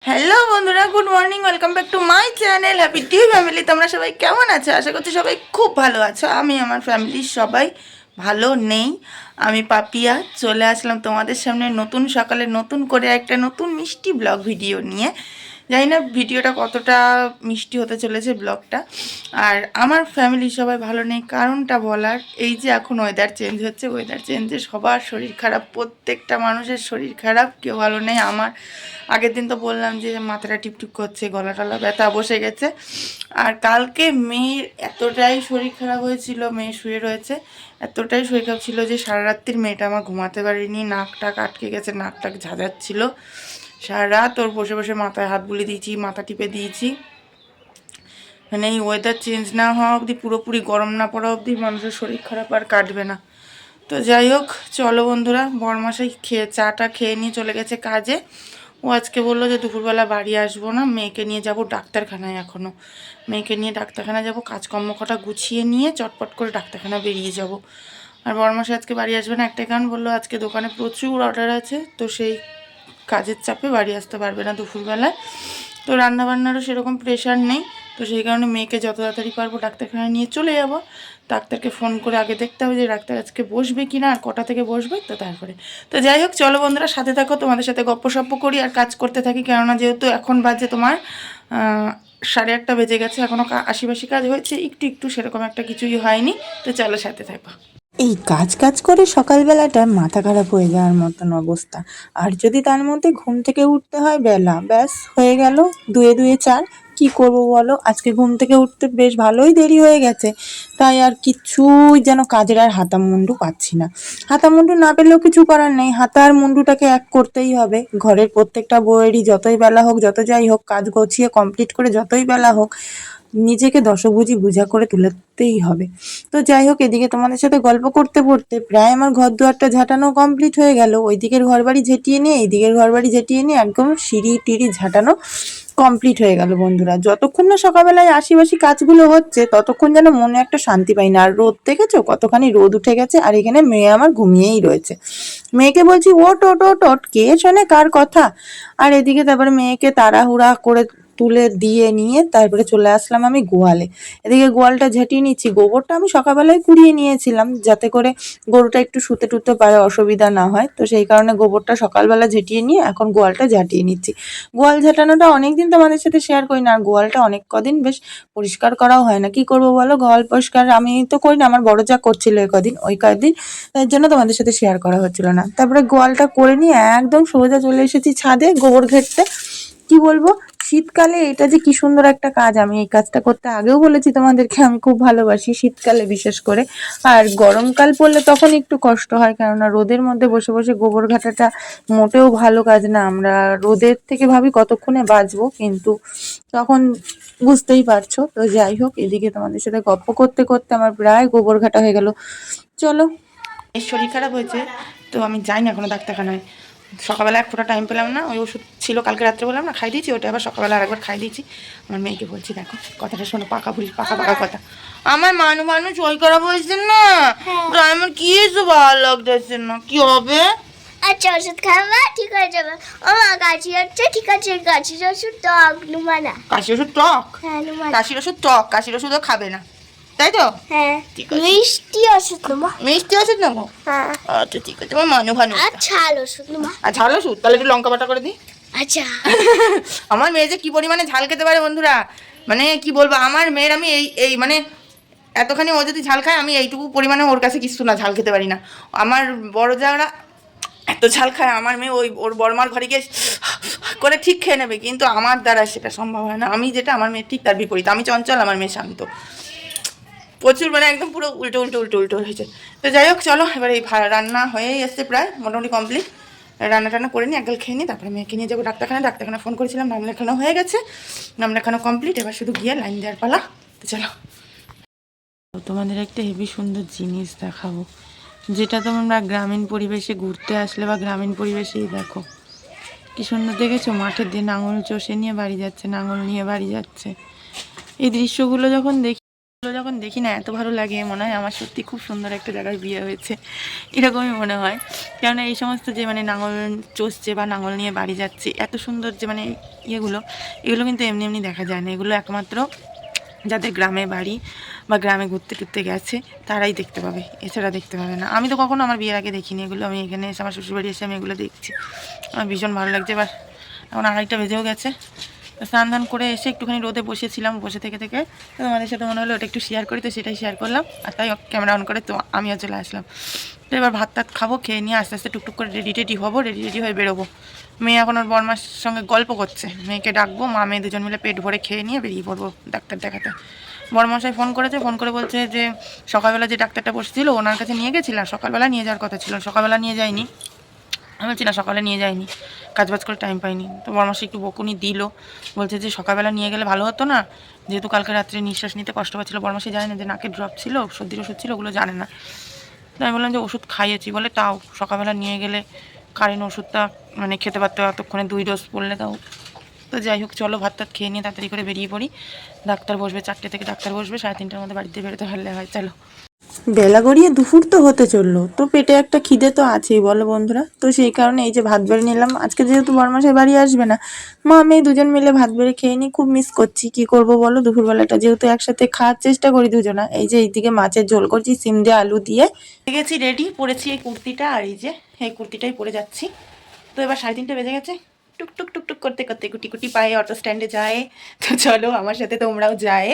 Hello বন্ধুরা, good morning, welcome back to my channel happy T family. তোমরা সবাই কেমন আছো? আশা করছি সবাই খুব ভালো আছো। আমি আমার ফ্যামিলির সবাই ভালো নেই। আমি পাপিয়া চলে আসলাম তোমাদের সামনে নতুন সকালে নতুন করে একটা নতুন মিষ্টি ব্লগ ভিডিও নিয়ে। জানি না ভিডিওটা কতটা মিষ্টি হতে চলেছে ব্লগটা। আর আমার ফ্যামিলির সবাই ভালো নেই কারণটা বলার, এই যে এখন ওয়েদার চেঞ্জ হচ্ছে, ওয়েদার চেঞ্জে সবার শরীর খারাপ, প্রত্যেকটা মানুষের শরীর খারাপ, কেউ ভালো নেই। আমার আগের দিন তো বললাম যে মাথাটা টিপটিপ করছে, গলা টলা ব্যথা বসে গেছে। আর কালকে মেয়ের এতটাই শরীর খারাপ হয়েছিল, মেয়ে শুয়ে রয়েছে, এতটাই শরীর খারাপ ছিল যে সারা রাত্রির মেয়েটা আমার ঘুমাতে পারিনি, নাকটা আটকে গেছে, নাকটা ঝাঁঝাচ্ছিল। সারা রাত ওর বসে বসে মাথায় হাত বুলিয়ে দিয়েছি, মাথা টিপে দিয়েছি। মানে এই ওয়েদার চেঞ্জ না হওয়া অবধি, পুরোপুরি গরম না পড়া অবধি মানুষের শরীর খারাপ আর কাটবে না। তো যাই হোক, চলো বন্ধুরা, বরমাসাই চাটা খেয়ে নিয়ে চলে গেছে কাজে। ও আজকে বললো যে দুপুরবেলা বাড়ি আসবো না, মেয়েকে নিয়ে যাব ডাক্তারখানায়। এখনও মেয়েকে নিয়ে ডাক্তারখানায় যাব, কাজকর্ম কটা গুছিয়ে নিয়ে চটপট করে ডাক্তারখানা বেরিয়ে যাব। আর বরমাসাই আজকে বাড়ি আসবে না, একটাই কারণ, বললো আজকে দোকানে প্রচুর অর্ডার আছে, তো সেই কাজের চাপে বাড়ি আসতে পারবে না দুপুরবেলায়। তো রান্নাবান্নারও সেরকম প্রেশার নেই, তো সেই কারণে মেয়েকে যত তাড়াতাড়ি পারবো ডাক্তারখানায় নিয়ে চলে যাব। ডাক্তারকে ফোন করে আগে দেখতে হবে যে ডাক্তার আজকে বসবে কি না, আর কটা থেকে বসবে, তো তারপরে। তো যাই হোক, চলো বন্ধুরা, সাথে থাকো, তোমাদের সাথে গপ্পসপ্প করি আর কাজ করতে থাকি। কেননা যেহেতু এখন বাজে তোমার 8:30 বেজে গেছে, এখনও আশিপাশি কাজ হয়েছে, একটু একটু, সেরকম একটা কিছুই হয়নি। তো চলো সাথে থাকো। এই কাজ কাজ করে সকালবেলাটা মাথা খারাপ হয়ে যাওয়ার মতন অবস্থা। আর যদি তার মধ্যে ঘুম থেকে উঠতে হয় বেলা, ব্যাস হয়ে গেল 2-2 4। কি করব বলো, আজকে ঘুম থেকে উঠতে বেশ ভালোই দেরি হয়ে গেছে। তাই আর কিছুই যেন কাজের আর হাতা মুন্ডু পাচ্ছি না। হাতা মুন্ডু না পেলেও কিছু করার নেই, হাতা আর মুন্ডুটাকে এক করতেই হবে। ঘরের প্রত্যেকটা বউয়েরই যতই বেলা হোক, যত যাই হোক, কাজ গুছিয়ে কমপ্লিট করে যতই বেলা হোক, নিজেকে দশভুজি বুঝা করে তুলতেই হবে। তো যাই হোক, এদিকে তোমাদের সাথে গল্প করতে করতে প্রায় আমার ঘর দুয়ারটা ঝাঁটানো কমপ্লিট হয়ে গেল। ওই দিকের ঘর বাড়ি ঝেঁটিয়ে নিয়ে এইদিকের ঘর বাড়ি ঝেঁটিয়ে নিয়ে একদম সিঁড়ি টিড়ি ঝাঁটানো কমপ্লিট হয়ে গেল বন্ধুরা। যতক্ষণ না সকালবেলায় আশিবাসি কাজগুলো হচ্ছে ততক্ষণ যেন মনে একটা শান্তি পাই না। আর রোদ দেখেছো কতখানি রোদ উঠে গেছে, আর এখানে মেয়ে আমার ঘুমিয়েই রয়েছে। মেয়েকে বলছি ওট ওট ওট ওট, কে শোনে কার কথা। আর এদিকে তারপরে মেয়েকে তাড়াহুড়া করে তুলে দিয়ে নিয়ে তারপরে চলে আসলাম আমি গোয়ালে। এদিকে গোয়ালটা ঝাঁটিয়ে নিচ্ছি। গোবরটা আমি সকালবেলায় কুড়িয়ে নিয়েছিলাম যাতে করে গরুটা একটু শুতে টুতে পারে, অসুবিধা না হয়। তো সেই কারণে গোবরটা সকালবেলা ঝেঁটিয়ে নিয়ে এখন গোয়ালটা ঝাঁটিয়ে নিচ্ছি। গোয়াল ঝাঁটানোটা অনেকদিন তোমাদের সাথে শেয়ার করি না, আর গোয়ালটা অনেক কদিন বেশ পরিষ্কার করাও হয় না। কি করবো বলো, গোয়াল পরিষ্কার আমি তো করি না, আমার বড় যা করছিল ওই কদিন, তার জন্য তোমাদের সাথে শেয়ার করা হচ্ছিল না। তারপরে গোয়ালটা করে নিয়ে একদম সোজা চলে এসেছি ছাদে গোবর ঘেঁটতে। কি বলবো, শীতকালে এটা যে কি সুন্দর একটা কাজ, আমি এই কাজটা করতে আগেও বলেছি তোমাদেরকে, আমি খুব ভালোবাসি শীতকালে বিশেষ করে। আর গরমকাল পড়লে তখন একটু কষ্ট হয়, কেননা রোদের মধ্যে বসে বসে গোবর ঘাটাটা মোটেও ভালো কাজ না। আমরা রোদের থেকে ভাবি কতক্ষণে বাঁচবো, কিন্তু তখন বুঝতেই পারছো। তো যাই হোক, এদিকে তোমাদের সাথে গল্প করতে করতে আমার প্রায় গোবর ঘাটা হয়ে গেল। চলো। এর শরীর খারাপ হয়েছে, তো আমি যাই না এখনো ডাক্তারখানায়। সকালবেলা এক ফোঁটা টাইম পেলাম না, ওই ওষুধ ছিল কালকে রাত্রে বললাম না, খাই দিয়েছি, ওটা আবার সকালবেলা আরেকবার খাই দিয়েছি। আমার মেয়েকে বলছি দেখো কথাটা শোনো, পাকা বুড়ি পাকা পাকা কথা। আমার মানুষ ওই খারাপ হয়েছে না, আমার কি এসে ভালো লাগতেছে না, কি হবে? আচ্ছা, ওষুধ খাবা ঠিক হয়ে যাবে। ও মা, কাশি হচ্ছে, ঠিক আছে, কাশির ওষুধ টক নুমানা। কাশির ওষুধ টক? হ্যাঁ নুমানা। কাশির ওষুধ টক, কাশির ওষুধও খাবে না, তাই তো? হ্যাঁ, ঠিক আছে, মিষ্টি ওষুধ নুমা। মিষ্টি ওষুধ নেবো? হ্যাঁ। আচ্ছা ঠিক আছে, আমার ভানু। আর ঝাল ওষুধ নুমা। আর ঝাল ওষুধ তাহলে একটু লঙ্কা বাটা করে দিই। আচ্ছা। আমার মেয়ে যে কি পরিমাণে ঝাল খেতে পারে বন্ধুরা, মানে কি বলবো, আমার মেয়ের আমি এই এই মানে এতখানি ও যদি ঝাল খায়, আমি এইটুকু পরিমাণে ওর কাছে কিছু না, ঝাল খেতে পারি না। আমার বড় যাওয়ারা এত ঝাল খায়, আমার মেয়ে ওই ওর বড়মার ঘরে গিয়ে করে ঠিক খেয়ে নেবে, কিন্তু আমার দ্বারা সেটা সম্ভব হয় না। আমি যেটা, আমার মেয়ে ঠিক তার বিপরীত। আমি চঞ্চল, আমার মেয়ে শান্ত, প্রচুর, মানে একদম পুরো উল্টো উল্টো উল্টো উল্টো হয়েছে। তো যাই হোক, চলো এবার এই রান্না হয়েই এসছে, প্রায় মোটামুটি কমপ্লিট। রান্না টান্না করে নিই, একগাল খেয়ে নিই, তারপরে মেয়েকে নিয়ে যাবো ডাক্তারখানা ফোন করেছিলাম, নাম লেখানো হয়ে গেছে, নাম লেখানো কমপ্লিট, এবার শুধু গিয়ে লাইন দেওয়ার পালা। তো চলো, তোমাদের একটা হেভি সুন্দর জিনিস দেখাবো, যেটা তোমরা গ্রামীণ পরিবেশে ঘুরতে আসলে বা গ্রামীণ পরিবেশেই দেখো কি সুন্দর। দেখেছো, মাঠের দিয়ে নাঙল চষে নিয়ে বাড়ি যাচ্ছে, নাঙল নিয়ে বাড়ি যাচ্ছে। এই দৃশ্যগুলো যখন দেখি এগুলো যখন দেখি না এত ভালো লাগে, মনে হয় আমার সত্যি খুব সুন্দর একটা জায়গায় বিয়ে হয়েছে, এরকমই মনে হয়। কেননা এই সমস্ত যে মানে নাঙল চষছে বা নাঙল নিয়ে বাড়ি যাচ্ছে, এত সুন্দর যে মানে এগুলো কিন্তু এমনি এমনি দেখা যায় না। এগুলো একমাত্র যাদের গ্রামে বাড়ি বা গ্রামে ঘুরতে টুরতে গেছে তারাই দেখতে পাবে, এছাড়া দেখতে পাবে না। আমি তো কখনো আমার বিয়ের আগে দেখিনি এগুলো, আমি এখানে এসে আমার শ্বশুরবাড়ি এসে আমি এগুলো দেখছি, আমার ভীষণ ভালো লাগছে। এবার এখন 2:30 বেজেও গেছে, স্নান ধান করে এসে একটুখানি রোদে বসেছিলাম, বসে থেকে তো তোমাদের সাথে মনে হলো ওটা একটু শেয়ার করি, তো সেটাই শেয়ার করলাম। আর তাই ক্যামেরা অন করে তো আমিও চলে আসলাম। তো এবার ভাত টাত খাবো, খেয়ে নিয়ে আস্তে আস্তে টুকটুক করে রেডি হবো, রেডি হয়ে বেরোবো। মেয়ে এখন ওর বরমার সঙ্গে গল্প করছে, মেয়েকে ডাকবো, মা মেয়ে দুজন মিলে পেট ভরে খেয়ে নিয়ে বেরিয়ে পড়বো ডাক্তার দেখাতে। বড়মশাই ফোন করে বলছে যে সকালবেলা যে ডাক্তারটা বসেছিল ওনার কাছে নিয়ে গেছিলাম, সকালবেলা নিয়ে যাওয়ার কথা ছিল, সকালবেলা নিয়ে যায়নি। আমি বলছি না, সকালে নিয়ে যায়নি, কাজবাজ করে টাইম পাইনি। তো বড়মাসি একটু বকুনি দিল, বলছে যে সকালবেলা নিয়ে গেলে ভালো হতো না, যেহেতু কালকে রাত্রে নিঃশ্বাস নিতে কষ্ট পাচ্ছিল। বড়মাসি জানে না যে নাকে ড্রপ ছিল, সর্দির ওষুধ ছিল, ওগুলো জানে না। তো আমি বললাম যে ওষুধ খাইয়েছি বলে, তাও সকালবেলা নিয়ে গেলে কারেন্ট ওষুধটা মানে খেতে পারতে, এতক্ষণে 2 ডোজ পড়লে তাও। তো যাই হোক, চলো ভাত টাত খেয়ে নিয়ে তাড়াতাড়ি করে বেরিয়ে পড়ি। ডাক্তার বসবে 4টে থেকে, ডাক্তার বসবে 3:30টার মধ্যে বাড়িতে বেরোতে পারলে হয়। চলো। বেলা গড়িয়ে দুপুর তো হতে চললো, তো পেটে একটা খিদে তো আছেই বলো বন্ধুরা। তো সেই কারণে এই যে ভাত বেড়ে নিলাম, আজকে যেহেতু বড়মাসাই বাড়ি আসবে না, মা আমি দুজন মিলে ভাত বেড়ে খেয়ে নিই। খুব মিস করছি, কি করব বলো, দুপুরবেলাটা যেহেতু একসাথে খাওয়ার চেষ্টা করি দুজনা। এই যে এইদিকে মাছের ঝোল করছি সিম দিয়ে আলু দিয়ে। হয়ে গেছি রেডি, পরেছি এই কুর্তিটা, আর এই যে এই কুর্তিটাই পরে যাচ্ছি। তো এবার 3:30 বেজে গেছে, টুকটুক করতে করতে গুটি গুটি পায়ে অটো স্ট্যান্ডে যায়। তো চলো আমার সাথে তোমরাও যায়,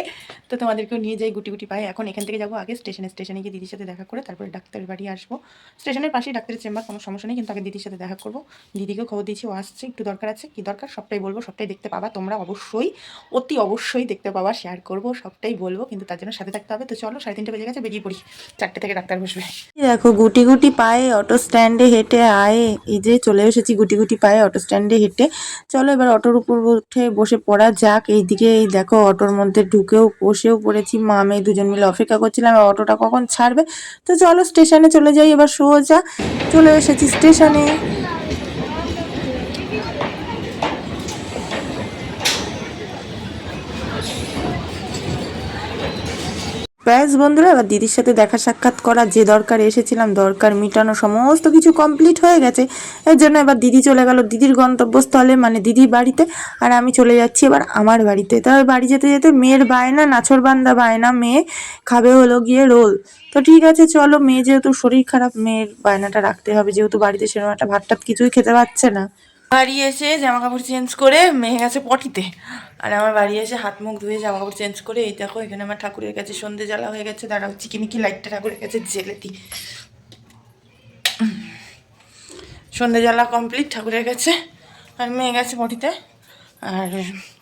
তো তোমাদেরকেও নিয়ে যাই গুটি গুটি পায়ে। এখন এখান থেকে যাবো আগে স্টেশনে গিয়ে দিদির সাথে দেখা করে তারপরে ডাক্তারের বাড়ি আসবো। স্টেশনের পাশেই ডাক্তারের চেম্বার, কোনো সমস্যা নেই, কিন্তু আগে দিদির সাথে দেখা করবো। দিদিকেও খবর দিয়েছি ও আসছে, একটু দরকার আছে, কি দরকার সবটাই বলবো, সবটাই দেখতে পাবা তোমরা, অবশ্যই অতি অবশ্যই দেখতে পাবা, শেয়ার করবো, সবটাই বলবো, কিন্তু তার জন্য সাথে থাকতে হবে। তো চলো 3:30 বেজে গেছে, বেরিয়ে পড়ি, 4টে থেকে ডাক্তার বসবে। দেখো গুটি গুটি পায়ে অটো স্ট্যান্ডে হেঁটে আয়ে, এই যে চলে এসেছি গুটি গুটি পায়ে অটো স্ট্যান্ডে হেঁটে। চলো এবার অটোর উপর উঠে বসে পড়া যাক। এইদিকে এই দেখো অটোর মধ্যে ঢুকেও বসেও পড়েছি, মা মেয়ে দুজন মিলে অপেক্ষা করছিলাম আর অটোটা কখন ছাড়বে। তো চলো স্টেশনে চলে যাই এবার সোজা। চলে এসেছি স্টেশনে। ব্যাস বন্ধুরা, এবার দিদির সাথে দেখা সাক্ষাৎ করা, যে দরকার এসেছিলাম দরকার মিটানো, সমস্ত কিছু কমপ্লিট হয়ে গেছে। এর জন্য এবার দিদি চলে গেল দিদির গন্তব্যস্থলে, মানে দিদির বাড়িতে, আর আমি চলে যাচ্ছি এবার আমার বাড়িতে। তবে বাড়ি যেতে যেতে মেয়ের বায়না, নাছোড়বান্দা বায়না, মেয়ে খাবে হলো গিয়ে রোল। তো ঠিক আছে চলো, মেয়ে যেহেতু শরীর খারাপ, মেয়ের বায়নাটা রাখতে হবে, যেহেতু বাড়িতে সেরকম একটা ভাত টাত কিছুই খেতে পারছে না। বাড়ি এসে জামা কাপড় চেঞ্জ করে মেয়ে গেছে পটিতে, আর আমার বাড়ি এসে হাত মুখ ধুয়ে জামা কাপড় চেঞ্জ করে এই দেখো এখানে আমার ঠাকুরের কাছে সন্ধে জ্বালা হয়ে গেছে। দাঁড়াও চিকিমিকি লাইটটা ঠাকুরের কাছে জেলে দিই। সন্ধে জ্বালা কমপ্লিট ঠাকুরের কাছে, আর মেয়ে গেছে পটিতে। আর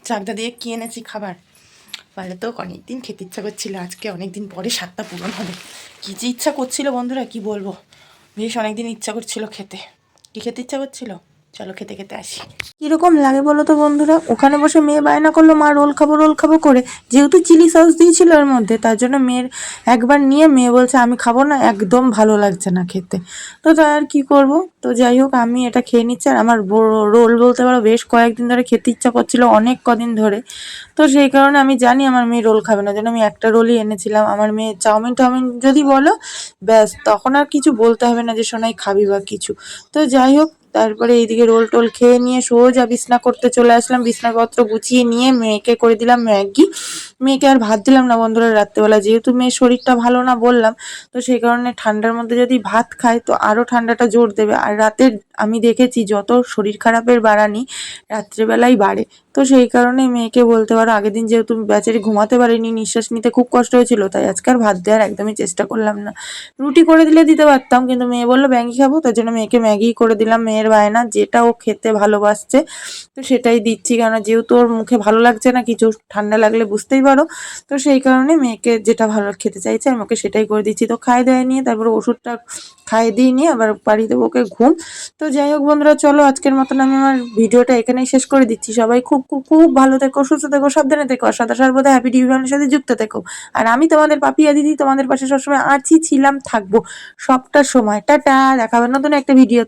চাকদা দিয়ে কি এনেছি খাবার, বাইরে তো অনেকদিন খেতে ইচ্ছা করছিল, আজকে অনেকদিন পরে 7টা পূরণ হবে। কী যে ইচ্ছা করছিল বন্ধুরা কি বলবো, বেশ অনেকদিন ইচ্ছা করছিল খেতে। কী খেতে ইচ্ছা করছিল, চলো খেতে খেতে আসি। কিরকম লাগে বলো তো বন্ধুরা, ওখানে বসে মেয়ে বায়না করলো মা রোল খাবো করে, যেহেতু চিলি সস দিয়েছিল এর মধ্যে, তার জন্য মেয়ের একবার নিয়ে মেয়ে বলছে আমি খাবো না, একদম ভালো লাগছে না খেতে। তো তাই আর কি করব, তো যাই হোক আমি এটা খেয়ে নিচ্ছি। আর আমার রোল বলতে পারো বেশ কয়েকদিন ধরে খেতে ইচ্ছা করছিল, অনেক কদিন ধরে। তো সেই কারণে আমি জানি আমার মেয়ে রোল খাবে না, জন্য আমি একটা রোলই এনেছিলাম। আমার মেয়ে চাউমিন টাউমিন যদি বলো ব্যাস, তখন আর কিছু বলতে হবে না যে সোনাই খাবি বা কিছু। তো যাই হোক, তারপরে এইদিকে রোল টোল খেয়ে নিয়ে সোজা বিছনা করতে চলে আসলাম। বিছনাপত্র গুছিয়ে নিয়ে মেয়েকে করে দিলাম ম্যাগি। মেয়েকে আর ভাত দিলাম না বন্ধুরা রাত্রেবেলা, যেহেতু মেয়ের শরীরটা ভালো না বললাম, তো সেই কারণে ঠান্ডার মধ্যে যদি ভাত খায় তো আরও ঠান্ডাটা জোর দেবে। আর রাতের আমি দেখেছি যত শরীর খারাপের বাড়ানি রাত্রেবেলাই বাড়ে। তো সেই কারণে মেয়েকে বলতে পারো আগের দিন যেহেতু বেচারি ঘুমাতে পারিনি, নিঃশ্বাস নিতে খুব কষ্ট হয়েছিল, তাই আজকে আর ভাত দেওয়ার একদমই চেষ্টা করলাম না। রুটি করে দিলে দিতে পারতাম, কিন্তু মেয়ে বললো ম্যাগি খাবো, তার জন্য মেয়েকে ম্যাগি করে দিলাম। মেয়ের বায়না যেটা ও খেতে ভালোবাসছে তো সেটাই দিচ্ছি, কেন যেহেতু ওর মুখে ভালো লাগছে না কিছু, ঠান্ডা লাগলে বুঝতেই পারো। তো সেই কারণে মেয়েকে যেটা ভালো খেতে চাইছে আমি ওকে সেটাই করে দিচ্ছি। তো খাই দেয় নিয়ে তারপরে ওষুধটা খাইয়ে দিয়ে নিয়ে আবার বাড়ি দেবো ওকে ঘুম। তো যাই হোক বন্ধুরা, চলো আজকের মতন আমি আমার ভিডিওটা এখানেই শেষ করে দিচ্ছি। সবাই খুব খুব খুব ভালো থেকো, সুস্থ থেকো, সাবধানে থেকো, আর সদা সর্বদা হ্যাপি টিভি ফ্যামিলির সাথে যুক্ত থেকো। আর আমি তোমাদের পাপিয়া দিদি তোমাদের পাশে সবসময় আছি, ছিলাম, থাকবো সবটা সময়। টাটা, দেখা হবে নতুন একটা ভিডিও।